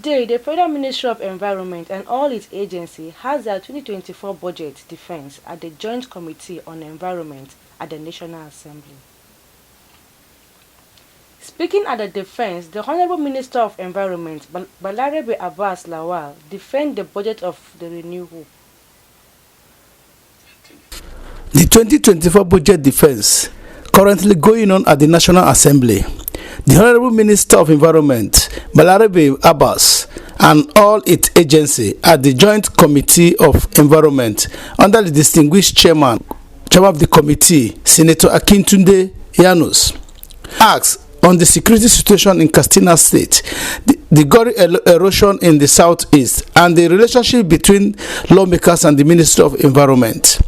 Today, the Federal Ministry of Environment and all its agencies has their 2024 budget defense at the Joint Committee on Environment at the National Assembly. Speaking at the defense, the Honourable Minister of Environment, Balarabe Abbas Lawal, defended the budget of the Renew Hope. The 2024 budget defense currently going on at the National Assembly. The Honourable Minister of Environment, Balarabe Abbas, and all its agencies at the Joint Committee of Environment under the distinguished chairman of the committee, Senator Akintunde Yanus, asked on the security situation in Katsina State, the gory erosion in the southeast, and the relationship between lawmakers and the Ministry of Environment.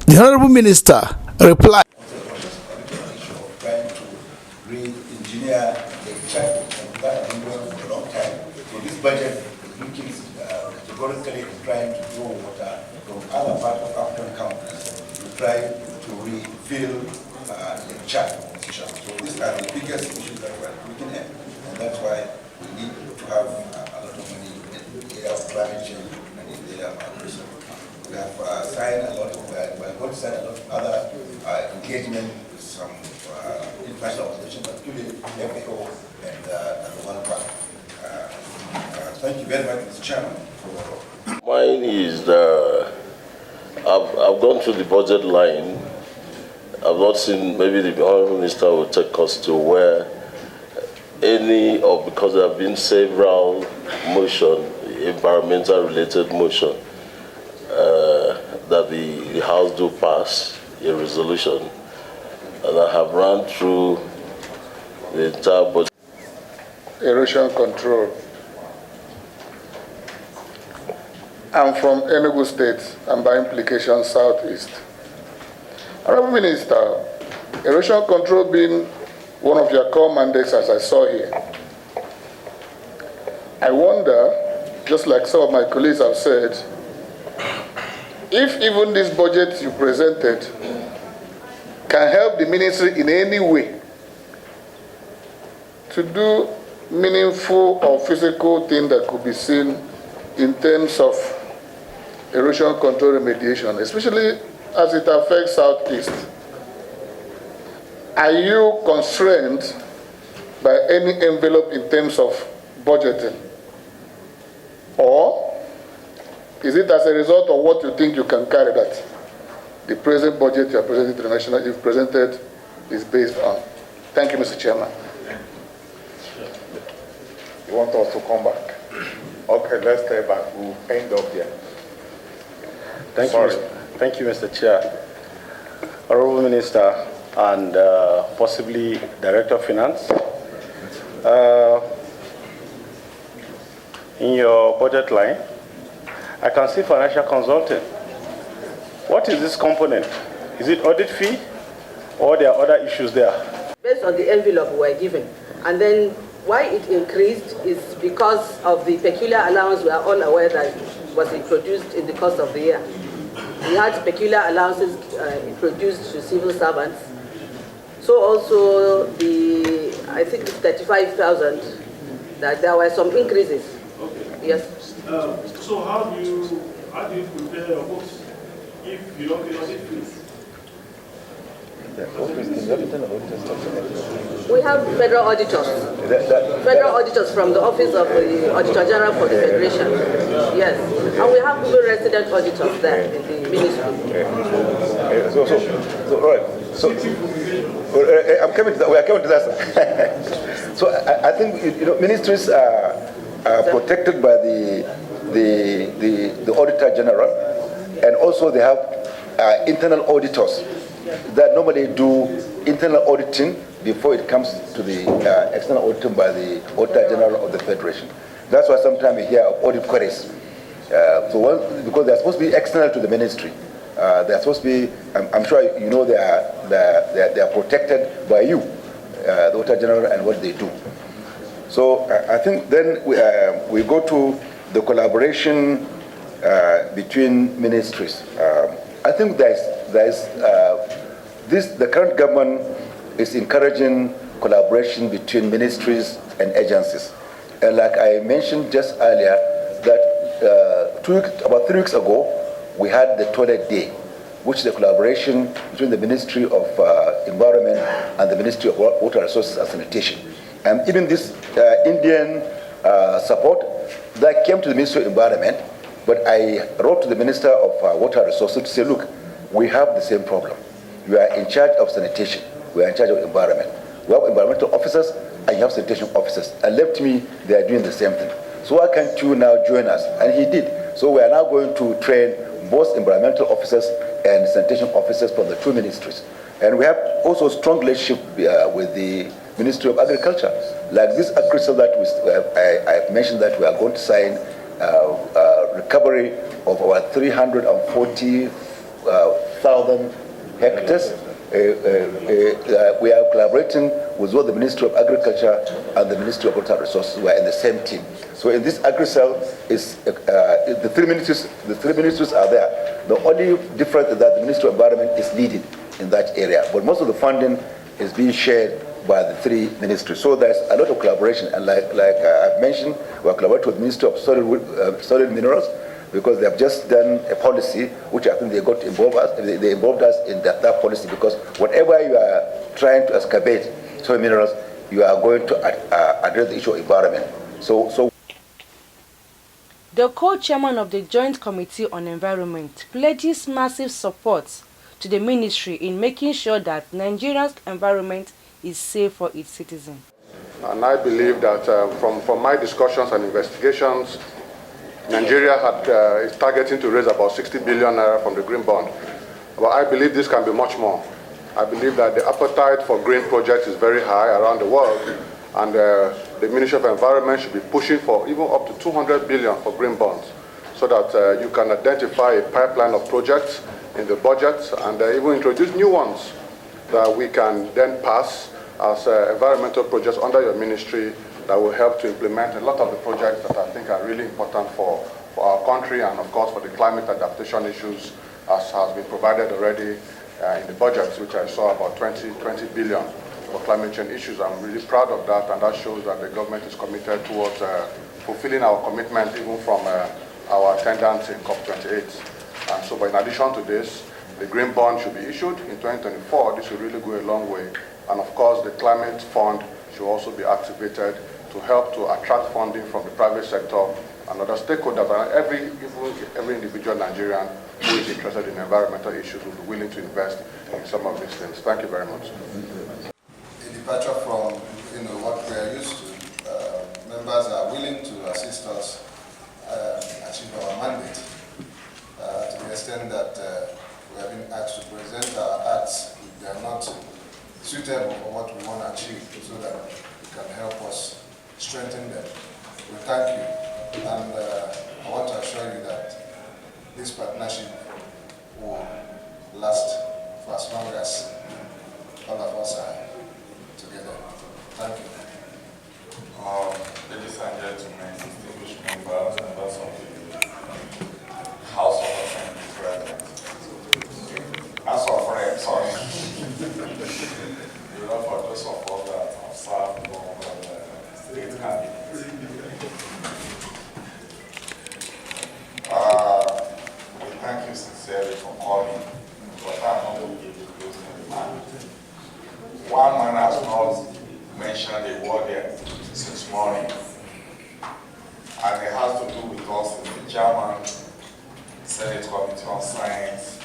The Honourable Minister replied, trying to re-engineer the check and that has been going for a long time. So this budget is looking categorically trying to draw water from other parts of African countries to try to refill the check. So these are the biggest issues that we're looking at, and that's why we need to have a lot of money in the area of climate change and in the area of migration. We have signed a lot of, we're going to sign a lot of other engagement with some international organizations, particularly FAO and the World Bank. Thank you very much, Mr. Chairman. Mine is I've gone through the budget line. I've not seen, maybe the Honourable Minister will take us to where because there have been several environmental related motion, that the House do pass a resolution. And I have run through the entire budget. Erosion control. I'm from Enugu State and by implication Southeast. Honourable Minister, erosion control being one of your core mandates as I saw here, I wonder, just like some of my colleagues have said, if even this budget you presented can help the ministry in any way to do meaningful or physical thing that could be seen in terms of erosion control remediation, especially as it affects Southeast. Are you constrained by any envelope in terms of budgeting? Or is it as a result of what you think you can carry that the present budget you are presenting to the national, you've presented, is based on? Thank you, Mr. Chairman. You want us to come back? Okay, let's stay back. We'll end up here. Thank you, Mr. Chair. Honourable Minister and possibly Director of Finance. In your budget line, I can see financial consulting. What is this component? Is it audit fee or there are other issues there? Based on the envelope we were given, and then why it increased is because of the peculiar allowance we are all aware that was introduced in the course of the year. We had peculiar allowances introduced to civil servants. So also I think it's 35,000, that there were some increases. Okay. Yes. So how do you prepare your books if you don't pay audit fees? We have federal auditors. Federal auditors from the Office of the Auditor General for the Federation. Yes. And we have even resident auditors there in the ministry. All right. So I'm coming to that. We are coming to that. So I think ministries are protected by the Auditor General, and also they have internal auditors that normally do internal auditing before it comes to the external auditing by the Auditor General of the Federation. That's why sometimes you hear of audit queries. Because they're supposed to be external to the ministry. They're supposed to be, I'm sure you know they are protected by you, the Auditor General, and what they do. So I think then we go to the collaboration between ministries. I think the current government is encouraging collaboration between ministries and agencies. And like I mentioned just earlier, that about 3 weeks ago, we had the toilet day, which is a collaboration between the Ministry of Environment and the Ministry of Water Resources and Sanitation. And even this Indian support that came to the Ministry of Environment, but I wrote to the Minister of Water Resources to say, look, we have the same problem. You are in charge of sanitation. We are in charge of environment. We have environmental officers and you have sanitation officers. And left me, they are doing the same thing. So why can't you now join us? And he did. So we are now going to train both environmental officers and sanitation officers from the 2 ministries. And we have also a strong relationship with the Ministry of Agriculture. Like this agriculture that I mentioned that we are going to sign recovery of our 340,000 hectares. We are collaborating with both the Ministry of Agriculture and the Ministry of Water Resources. We are in the same team. So in this agri-cell, the three ministries are there. The only difference is that the Ministry of Environment is leading in that area, but most of the funding is being shared by the 3 ministries. So there's a lot of collaboration, and like I've mentioned, we are collaborating with the Ministry of Solid Minerals, because they have just done a policy which I think they involved us in that policy, because whatever you are trying to excavate soil minerals, you are going to address the issue of environment. So the co-chairman of the Joint Committee on Environment pledges massive support to the ministry in making sure that Nigeria's environment is safe for its citizens. And I believe that from my discussions and investigations, Nigeria is targeting to raise about 60 billion naira from the green bond. But I believe this can be much more. I believe that the appetite for green projects is very high around the world, and the Ministry of Environment should be pushing for even up to 200 billion for green bonds, so that you can identify a pipeline of projects in the budget and even introduce new ones that we can then pass as environmental projects under your ministry that will help to implement a lot of the projects that I think are really important for our country, and of course for the climate adaptation issues, as has been provided already in the budgets, which I saw about 20 billion for climate change issues. I'm really proud of that, and that shows that the government is committed towards fulfilling our commitment even from our attendance in COP28. And so, but in addition to this, the green bond should be issued in 2024. This will really go a long way. And of course, the climate fund should also be activated to help to attract funding from the private sector and other stakeholders, and every individual Nigerian who is interested in environmental issues will be willing to invest in some of these things. Thank you very much. A departure from what we are used to. Members are willing to assist us achieve our mandate to the extent that we have been asked to present our acts if they are not suitable for what we want to achieve, so that it can help us strengthen them. We thank you, and I want to assure you that this partnership will last for as long as all of us are together. Thank you. Ladies and gentlemen, distinguished members of the House of Assembly President. House of Reps, sorry. You know, for those of us that have served on the state cabinet. We thank you sincerely for coming, but I'm not going to give you closing remarks. One man has not mentioned a word there since morning, and it has to do with us as the chairman, Senate Committee on Science,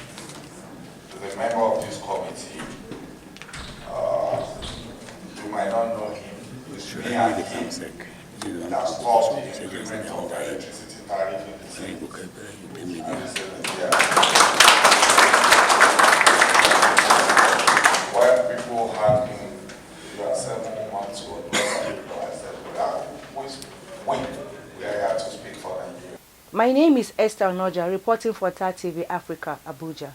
the member of this committee. You might not know him. It's me and him that stopped the increment of the electricity tariff in the city. When people had me, you are 7 months old, I said, we are here to speak for Nigeria. My name is Esther Noja, reporting for TAR TV Africa, Abuja.